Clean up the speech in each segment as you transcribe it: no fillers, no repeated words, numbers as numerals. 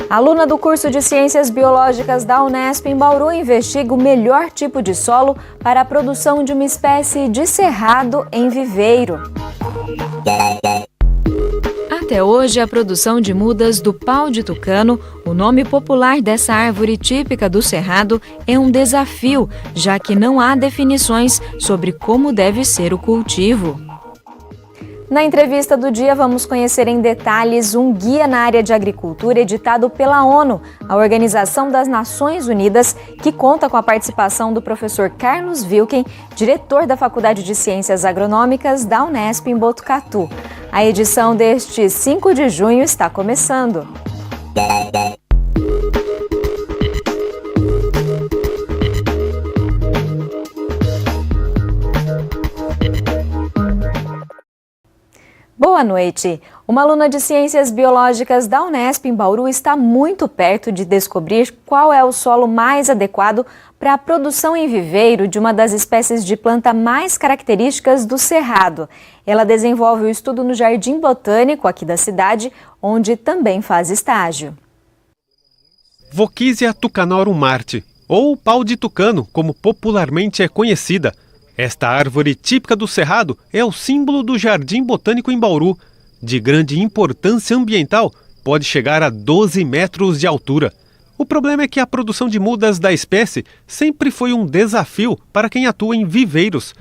A aluna do curso de Ciências Biológicas da Unesp em Bauru investiga o melhor tipo de solo para a produção de uma espécie de cerrado em viveiro. Até hoje, a produção de mudas do pau de tucano, o nome popular dessa árvore típica do Cerrado, é um desafio, já que não há definições sobre como deve ser o cultivo. Na entrevista do dia, vamos conhecer em detalhes um guia na área de agricultura editado pela ONU, a Organização das Nações Unidas, que conta com a participação do professor Carlos Wilken, diretor da Faculdade de Ciências Agronômicas da Unesp em Botucatu. A edição deste 5 de junho está começando. Boa noite! Uma aluna de Ciências Biológicas da Unesp em Bauru está muito perto de descobrir qual é o solo mais adequado para a produção em viveiro de uma das espécies de planta mais características do Cerrado. Ela desenvolve o estudo no Jardim Botânico aqui da cidade, onde também faz estágio. Voquisia tucanorum Marte, ou pau de tucano, como popularmente é conhecida. Esta árvore típica do Cerrado é o símbolo do Jardim Botânico em Bauru. De grande importância ambiental, pode chegar a 12 metros de altura. O problema é que a produção de mudas da espécie sempre foi um desafio para quem atua em viveiros.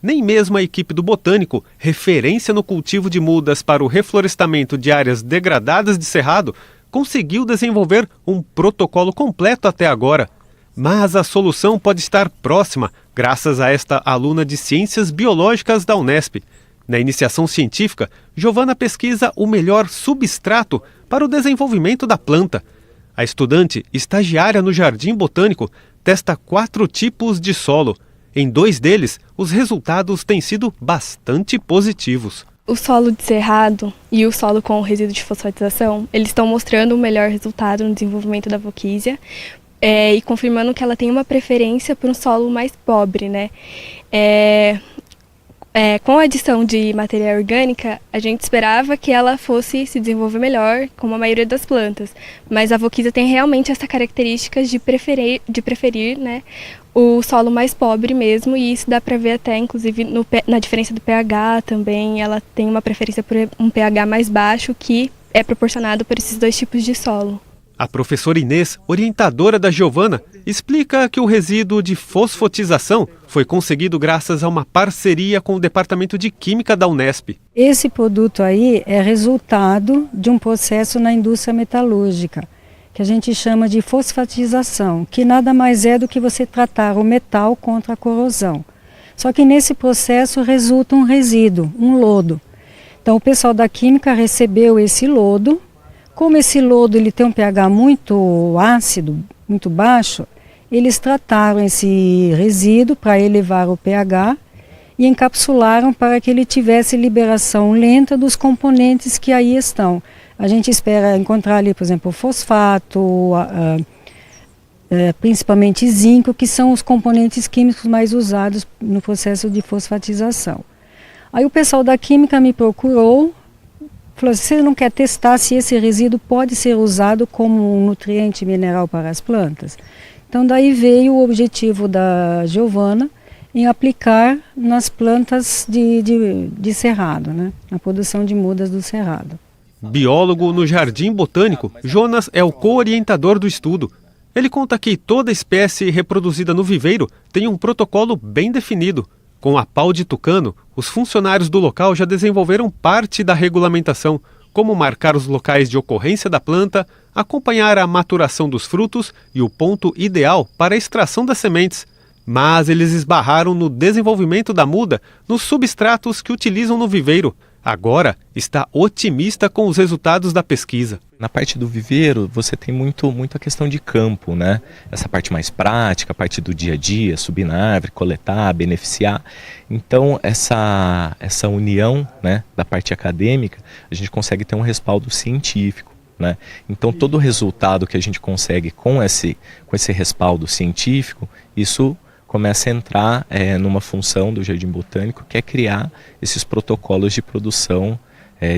Nem mesmo a equipe do Botânico, referência no cultivo de mudas para o reflorestamento de áreas degradadas de cerrado, conseguiu desenvolver um protocolo completo até agora. Mas a solução pode estar próxima, graças a esta aluna de Ciências Biológicas da Unesp. Na iniciação científica, Giovana pesquisa o melhor substrato para o desenvolvimento da planta. A estudante, estagiária no Jardim Botânico, testa 4 tipos de solo. Em 2 deles, os resultados têm sido bastante positivos. O solo de cerrado e o solo com resíduo de fosfatização, eles estão mostrando o melhor resultado no desenvolvimento da Voquisia, e confirmando que ela tem uma preferência por um solo mais pobre, né? Com a adição de matéria orgânica, a gente esperava que ela fosse se desenvolver melhor, como a maioria das plantas. Mas a Voquisia tem realmente essa característica de preferir, né, o solo mais pobre mesmo, e isso dá para ver até, inclusive, na diferença do pH também. Ela tem uma preferência por um pH mais baixo, que é proporcionado por esses 2 tipos de solo. A professora Inês, orientadora da Giovana, explica que o resíduo de fosfotização foi conseguido graças a uma parceria com o Departamento de Química da Unesp. Esse produto aí é resultado de um processo na indústria metalúrgica, que a gente chama de fosfatização, que nada mais é do que você tratar o metal contra a corrosão. Só que nesse processo resulta um resíduo, um lodo. Então o pessoal da química recebeu esse lodo. Como esse lodo ele tem um pH muito ácido, muito baixo, eles trataram esse resíduo para elevar o pH e encapsularam para que ele tivesse liberação lenta dos componentes que aí estão. A gente espera encontrar ali, por exemplo, fosfato, principalmente zinco, que são os componentes químicos mais usados no processo de fosfatização. Aí o pessoal da química me procurou, falou: você não quer testar se esse resíduo pode ser usado como um nutriente mineral para as plantas? Então daí veio o objetivo da Giovana em aplicar nas plantas de cerrado, né? Na produção de mudas do cerrado. Biólogo no Jardim Botânico, Jonas é o co-orientador do estudo. Ele conta que toda espécie reproduzida no viveiro tem um protocolo bem definido. Com a pau de tucano, os funcionários do local já desenvolveram parte da regulamentação, como marcar os locais de ocorrência da planta, acompanhar a maturação dos frutos e o ponto ideal para a extração das sementes. Mas eles esbarraram no desenvolvimento da muda nos substratos que utilizam no viveiro. Agora está otimista com os resultados da pesquisa. Na parte do viveiro, você tem muito a questão de campo, né? Essa parte mais prática, a parte do dia a dia, subir na árvore, coletar, beneficiar. Então, essa união, né, da parte acadêmica, a gente consegue ter um respaldo científico, né? Então, todo o resultado que a gente consegue com esse respaldo científico, isso começa a entrar numa função do Jardim Botânico, que é criar esses protocolos de produção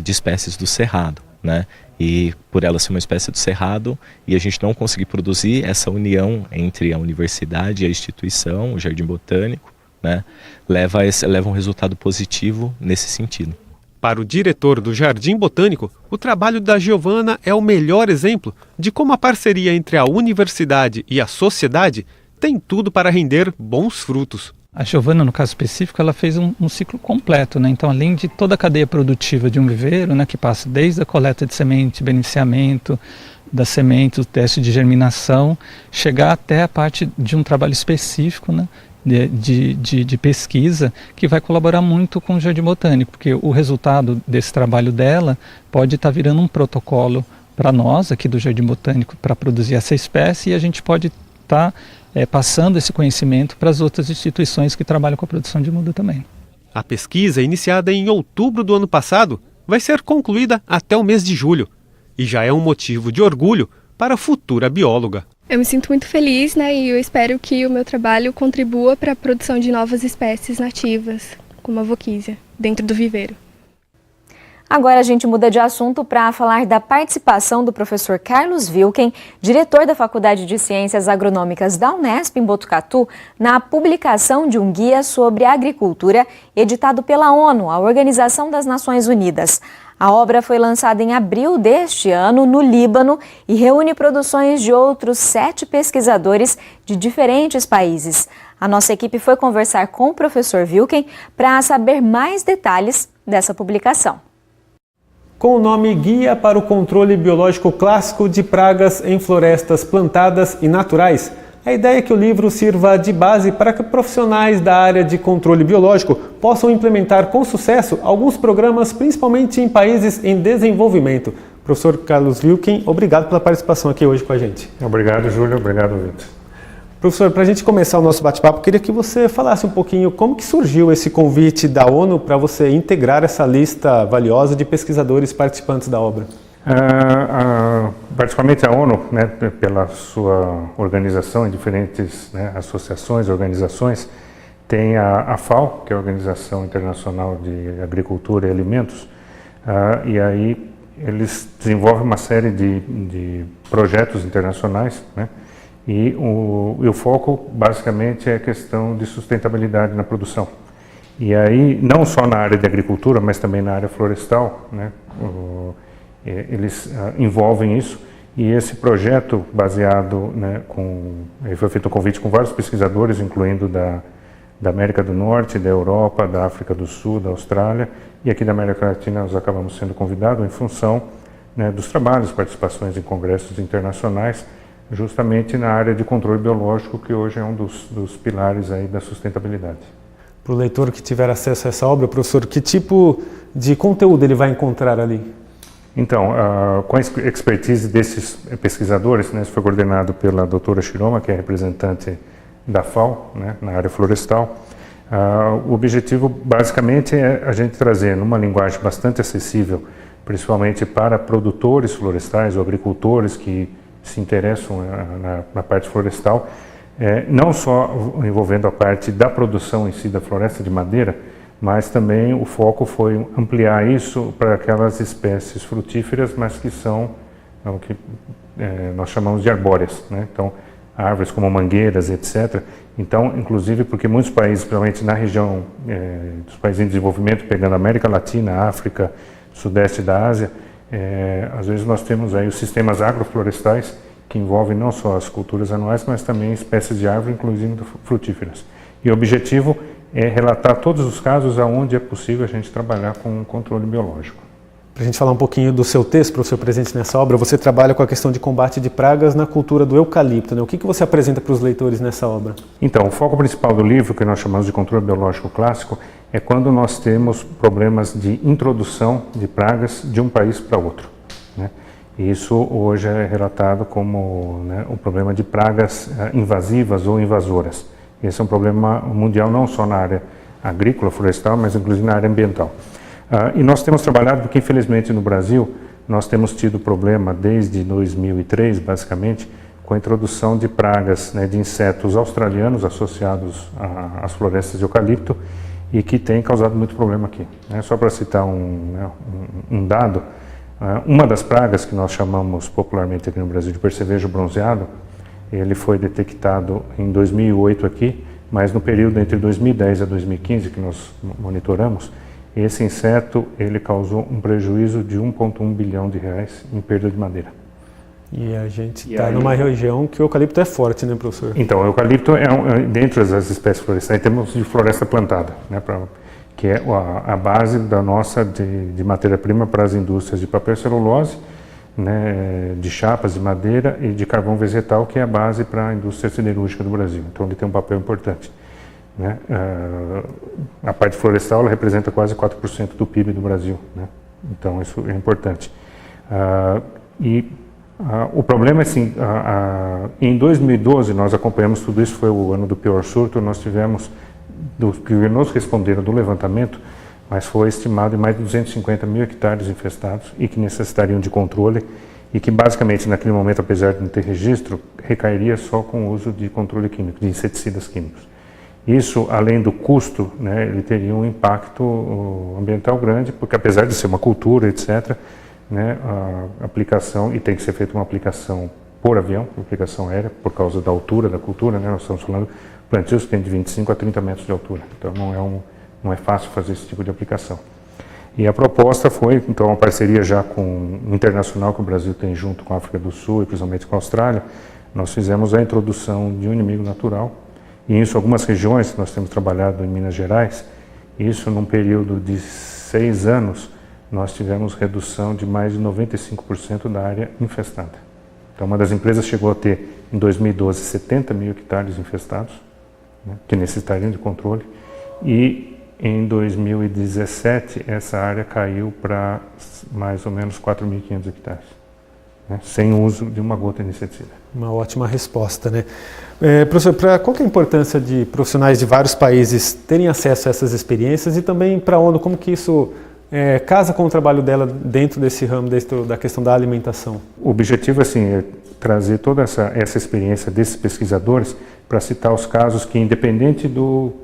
de espécies do cerrado, né? E por ela ser uma espécie do cerrado e a gente não conseguir produzir, essa união entre a universidade e a instituição, o Jardim Botânico, né, leva um resultado positivo nesse sentido. Para o diretor do Jardim Botânico, o trabalho da Giovana é o melhor exemplo de como a parceria entre a universidade e a sociedade tem tudo para render bons frutos. A Giovana, no caso específico, ela fez um ciclo completo, né? Então, além de toda a cadeia produtiva de um viveiro, né, que passa desde a coleta de semente, beneficiamento das sementes, o teste de germinação, chegar até a parte de um trabalho específico, né, de pesquisa, que vai colaborar muito com o Jardim Botânico, porque o resultado desse trabalho dela pode estar virando um protocolo para nós, aqui do Jardim Botânico, para produzir essa espécie, e a gente pode estar passando esse conhecimento para as outras instituições que trabalham com a produção de muda também. A pesquisa, iniciada em outubro do ano passado, vai ser concluída até o mês de julho e já é um motivo de orgulho para a futura bióloga. Eu me sinto muito feliz, né, e eu espero que o meu trabalho contribua para a produção de novas espécies nativas, como a Voquísia, dentro do viveiro. Agora a gente muda de assunto para falar da participação do professor Carlos Wilken, diretor da Faculdade de Ciências Agronômicas da Unesp em Botucatu, na publicação de um guia sobre agricultura editado pela ONU, a Organização das Nações Unidas. A obra foi lançada em abril deste ano no Líbano e reúne produções de outros 7 pesquisadores de diferentes países. A nossa equipe foi conversar com o professor Wilken para saber mais detalhes dessa publicação. Com o nome Guia para o Controle Biológico Clássico de Pragas em Florestas Plantadas e Naturais, a ideia é que o livro sirva de base para que profissionais da área de controle biológico possam implementar com sucesso alguns programas, principalmente em países em desenvolvimento. Professor Carlos Wilken, obrigado pela participação aqui hoje com a gente. Obrigado, Júlio. Obrigado, Vitor. Professor, para a gente começar o nosso bate-papo, queria que você falasse um pouquinho como que surgiu esse convite da ONU para você integrar essa lista valiosa de pesquisadores participantes da obra. Particularmente a ONU, né, pela sua organização em diferentes, né, associações, organizações, tem a FAO, que é a Organização Internacional de Agricultura e Alimentos, e aí eles desenvolvem uma série de projetos internacionais, né, e o foco basicamente é a questão de sustentabilidade na produção. E aí, não só na área de agricultura, mas também na área florestal, né, eles envolvem isso. E esse projeto, baseado, né, foi feito um convite com vários pesquisadores, incluindo da América do Norte, da Europa, da África do Sul, da Austrália, e aqui da América Latina nós acabamos sendo convidados em função, né, dos trabalhos, participações em congressos internacionais, justamente na área de controle biológico, que hoje é um dos pilares aí da sustentabilidade. Para o leitor que tiver acesso a essa obra, professor, que tipo de conteúdo ele vai encontrar ali? Então, com a expertise desses pesquisadores, né, isso foi coordenado pela doutora Shiroma, que é representante da FAO, né, na área florestal. O objetivo, basicamente, é a gente trazer numa linguagem bastante acessível, principalmente para produtores florestais ou agricultores que se interessam na parte florestal, não só envolvendo a parte da produção em si da floresta de madeira, mas também o foco foi ampliar isso para aquelas espécies frutíferas, mas que são o que nós chamamos de arbóreas, né? Então, árvores como mangueiras, etc. Então, inclusive porque muitos países, principalmente na região dos países em desenvolvimento, pegando América Latina, África, Sudeste da Ásia, às vezes nós temos aí os sistemas agroflorestais que envolvem não só as culturas anuais, mas também espécies de árvore, inclusive frutíferas. E o objetivo é relatar todos os casos onde é possível a gente trabalhar com controle biológico. Para a gente falar um pouquinho do seu texto, professor, presente nessa obra, você trabalha com a questão de combate de pragas na cultura do eucalipto, né? O que você apresenta para os leitores nessa obra? Então, o foco principal do livro, que nós chamamos de controle biológico clássico, é quando nós temos problemas de introdução de pragas de um país para outro, né? E isso hoje é relatado como, né, o problema de pragas invasivas ou invasoras. Esse é um problema mundial não só na área agrícola, florestal, mas inclusive na área ambiental. E nós temos trabalhado, porque infelizmente no Brasil nós temos tido problema desde 2003, basicamente, com a introdução de pragas, né, de insetos australianos associados às florestas de eucalipto e que tem causado muito problema aqui, né? Só para citar um dado, Uma das pragas que nós chamamos popularmente aqui no Brasil de percevejo bronzeado, ele foi detectado em 2008 aqui, mas no período entre 2010 a 2015 que nós monitoramos, esse inseto ele causou um prejuízo de 1,1 bilhão de reais em perda de madeira. E a gente está numa região que o eucalipto é forte, né, professor? Então, o eucalipto dentro das espécies florestais, temos de floresta plantada, né, que é a base da nossa de matéria-prima para as indústrias de papel e celulose, né, de chapas de madeira e de carvão vegetal, que é a base para a indústria siderúrgica do Brasil. Então, ele tem um papel importante. Né? A parte florestal ela representa quase 4% do PIB do Brasil. Né? Então, isso é importante. O problema é assim, em 2012 nós acompanhamos tudo isso, foi o ano do pior surto, nós tivemos, dos que nos responderam do levantamento, mas foi estimado em mais de 250 mil hectares infestados e que necessitariam de controle e que basicamente naquele momento, apesar de não ter registro, recairia só com o uso de controle químico, de inseticidas químicos. Isso, além do custo, né, ele teria um impacto ambiental grande, porque apesar de ser uma cultura, etc., né, a aplicação, e tem que ser feita uma aplicação por avião, aplicação aérea, por causa da altura da cultura, né, nós estamos falando plantios que tem de 25 a 30 metros de altura, então não é fácil fazer esse tipo de aplicação. E a proposta foi, então, uma parceria já internacional que o Brasil tem junto com a África do Sul e principalmente com a Austrália, nós fizemos a introdução de um inimigo natural, e isso algumas regiões que nós temos trabalhado em Minas Gerais, isso num período de 6 anos, nós tivemos redução de mais de 95% da área infestada. Então, uma das empresas chegou a ter, em 2012, 70 mil hectares infestados, né, que necessitariam de controle, e em 2017 essa área caiu para mais ou menos 4.500 hectares, né, sem uso de uma gota de inseticida. Uma ótima resposta, né? Professor, qual que é a importância de profissionais de vários países terem acesso a essas experiências e também para a ONU, como que isso casa com o trabalho dela dentro desse ramo, da questão da alimentação? O objetivo assim, é trazer toda essa experiência desses pesquisadores para citar os casos que, independente do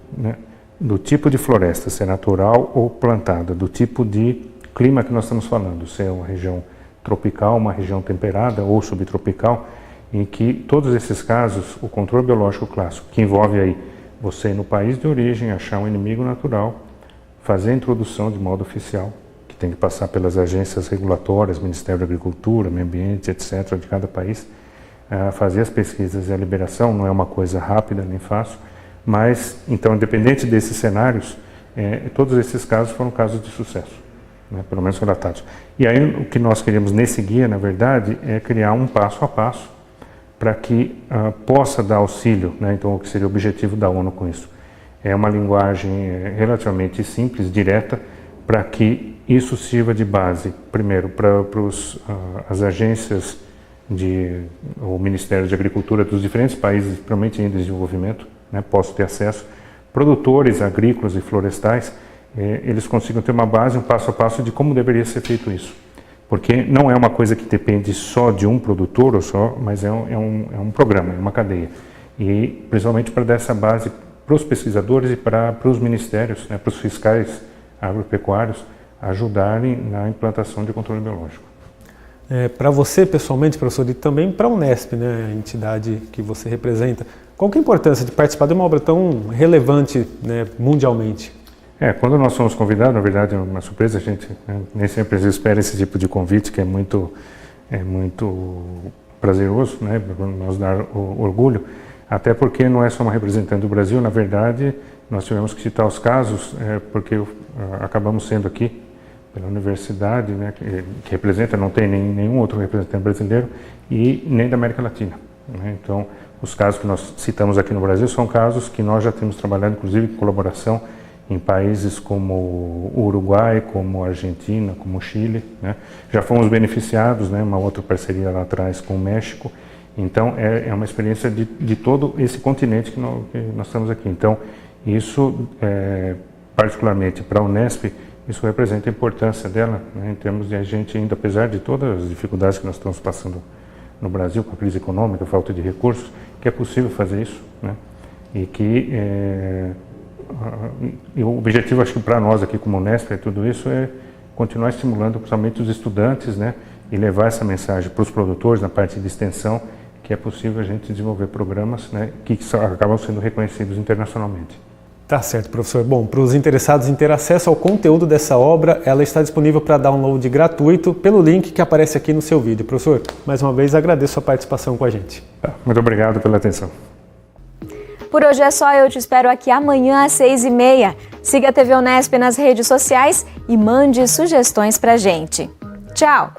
tipo de floresta, se é natural ou plantada, do tipo de clima que nós estamos falando, se é uma região tropical, uma região temperada ou subtropical, em que todos esses casos, o controle biológico clássico, que envolve aí você ir no país de origem, achar um inimigo natural, fazer a introdução de modo oficial, que tem que passar pelas agências regulatórias, Ministério da Agricultura, Meio Ambiente, etc., de cada país, fazer as pesquisas e a liberação não é uma coisa rápida nem fácil, mas, então, independente desses cenários, todos esses casos foram casos de sucesso, né, pelo menos relatados. E aí o que nós queremos nesse guia, na verdade, é criar um passo a passo para que possa dar auxílio, né, então o que seria o objetivo da ONU com isso. É uma linguagem relativamente simples, direta, para que isso sirva de base, primeiro, para as agências o Ministério de Agricultura dos diferentes países, principalmente em desenvolvimento, né, possam ter acesso, produtores agrícolas e florestais, eles consigam ter uma base, um passo a passo de como deveria ser feito isso. Porque não é uma coisa que depende só de um produtor, mas é um programa, é uma cadeia. E principalmente para dar essa base para os pesquisadores e para os ministérios, né, para os fiscais agropecuários, ajudarem na implantação de controle biológico. Para você, pessoalmente, professor, e também para a Unesp, né, a entidade que você representa, qual que é a importância de participar de uma obra tão relevante, né, mundialmente? Quando nós somos convidados, na verdade é uma surpresa, a gente nem sempre espera esse tipo de convite, que é muito prazeroso, né, para nos dar orgulho, até porque não é só uma representante do Brasil, na verdade nós tivemos que citar os casos, porque acabamos sendo aqui pela universidade, né, que representa, não tem nenhum outro representante brasileiro e nem da América Latina, né? Então, os casos que nós citamos aqui no Brasil são casos que nós já temos trabalhado, inclusive, em colaboração em países como o Uruguai, como a Argentina, como o Chile, né? Já fomos beneficiados, né, uma outra parceria lá atrás com o México. Então, é uma experiência de todo esse continente que nós estamos aqui. Então, isso, particularmente para a Unesp, isso representa a importância dela, né, em termos de a gente ainda, apesar de todas as dificuldades que nós estamos passando no Brasil, com a crise econômica, a falta de recursos, que é possível fazer isso, né, e que e o objetivo, acho que para nós aqui como Unesp, tudo isso continuar estimulando principalmente os estudantes, né, e levar essa mensagem para os produtores na parte de extensão, que é possível a gente desenvolver programas, né, que acabam sendo reconhecidos internacionalmente. Tá certo, professor. Bom, para os interessados em ter acesso ao conteúdo dessa obra, ela está disponível para download gratuito pelo link que aparece aqui no seu vídeo. Professor, mais uma vez agradeço a participação com a gente. Muito obrigado pela atenção. Por hoje é só, eu te espero aqui amanhã às 6h30. Siga a TV Unesp nas redes sociais e mande sugestões pra gente. Tchau!